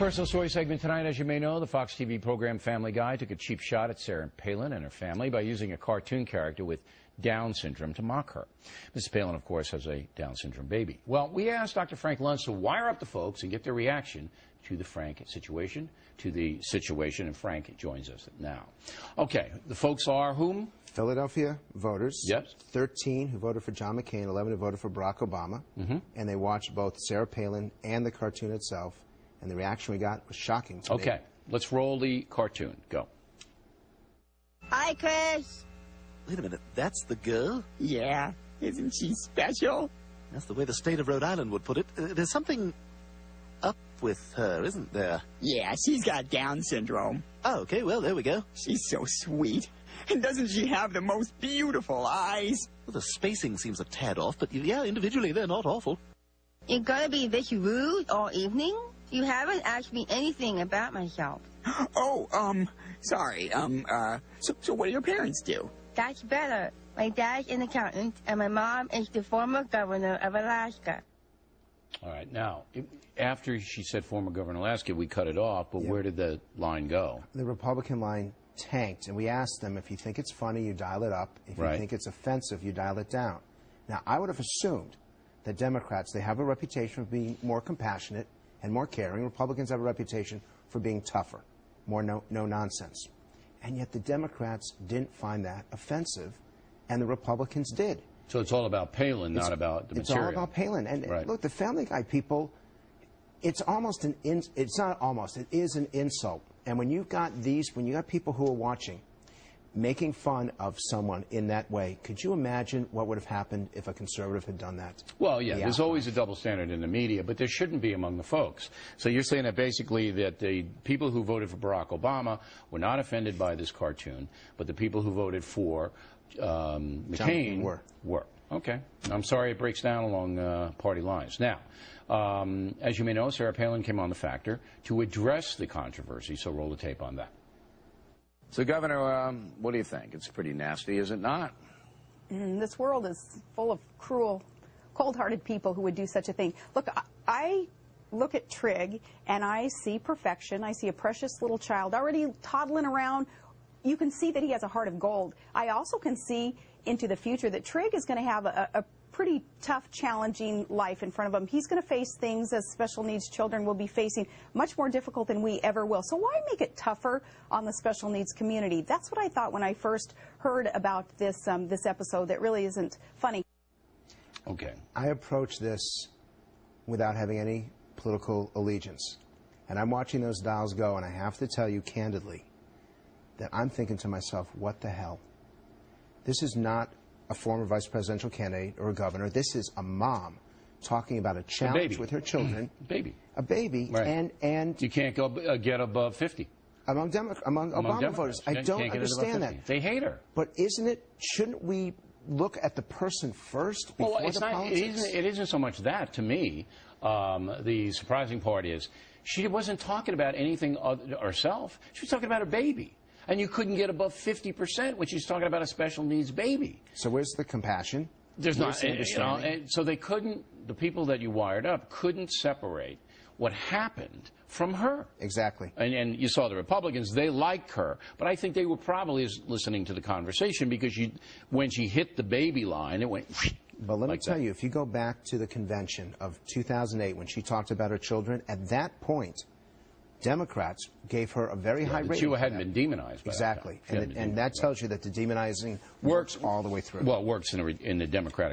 Personal story segment tonight. As you may know, the Fox TV program Family Guy took a cheap shot at Sarah Palin and her family by using a cartoon character with Down syndrome to mock her. Mrs. Palin, of course, has a Down syndrome baby. Well, we asked Dr. Frank Luntz to wire up the folks and get their reaction to the situation, and Frank joins us now. Okay, the folks are whom? Philadelphia voters. Yes. 13 who voted for John McCain, 11 who voted for Barack Obama. And they watched both Sarah Palin and the cartoon itself. And the reaction we got was shocking to me. Okay, let's roll the cartoon. Go. Hi, Chris. Wait a minute, that's the girl? Yeah, isn't she special? That's the way the state of Rhode Island would put it. There's something up with her, isn't there? Yeah, she's got Down syndrome. Oh, okay, well, there we go. She's so sweet. And doesn't she have the most beautiful eyes? Well, the spacing seems a tad off, but yeah, individually they're not awful. You're gonna be this rude all evening? You haven't asked me anything about myself. Oh, sorry, so what do your parents do? That's better. My dad's an accountant, and my mom is the former governor of Alaska. All right, now, after she said former governor of Alaska, we cut it off, but where did the line go? The Republican line tanked, and we asked them, if you think it's funny, you dial it up. If you think it's offensive, you dial it down. Now, I would have assumed that Democrats, they have a reputation of being more compassionate and more caring. Republicans have a reputation for being tougher, more no-nonsense. And yet the Democrats didn't find that offensive, and the Republicans did. So it's all about Palin, not about the material. It's all about Palin. And look, the Family Guy people, it's almost an it's not almost, it is an insult. And when you've got people who are watching making fun of someone in that way, could you imagine what would have happened if a conservative had done that? Well, yeah, there's always a double standard in the media, but there shouldn't be among the folks. So you're saying that basically that the people who voted for Barack Obama were not offended by this cartoon, but the people who voted for McCain were. Okay. I'm sorry it breaks down along party lines. Now, as you may know, Sarah Palin came on The Factor to address the controversy, so roll the tape on that. So, Governor, what do you think? It's pretty nasty, is it not? This world is full of cruel, cold-hearted people who would do such a thing. Look, I look at Trig, and I see perfection. I see a precious little child already toddling around. You can see that he has a heart of gold. I also can see into the future that Trig is going to have a pretty tough, challenging life in front of him. He's going to face things, as special needs children will be facing, much more difficult than we ever will. So why make it tougher on the special needs community? That's what I thought when I first heard about this this episode that really isn't funny. Okay. I approach this without having any political allegiance. And I'm watching those dials go, and I have to tell you candidly that I'm thinking to myself, what the hell? This is not a former vice presidential candidate or a governor. This is a mom talking about a challenge with her children. A baby. Right. And you can't go get above 50. Among Obama voters. I don't understand that. They hate her. But shouldn't we look at the person first before the politics? It isn't so much that, to me. The surprising part is she wasn't talking about anything other herself. She was talking about her baby. And you couldn't get above 50% when she's talking about a special needs baby. So where's the compassion? There's not. So they couldn't, the people that you wired up couldn't separate what happened from her. Exactly. And you saw the Republicans, they liked her. But I think they were probably listening to the conversation because when she hit the baby line, it went... But let me tell you, if you go back to the convention of 2008 when she talked about her children, at that point, Democrats gave her a very high rating. She hadn't been demonized. Exactly. And that tells you that the demonizing works all the way through. Well, it works in the Democratic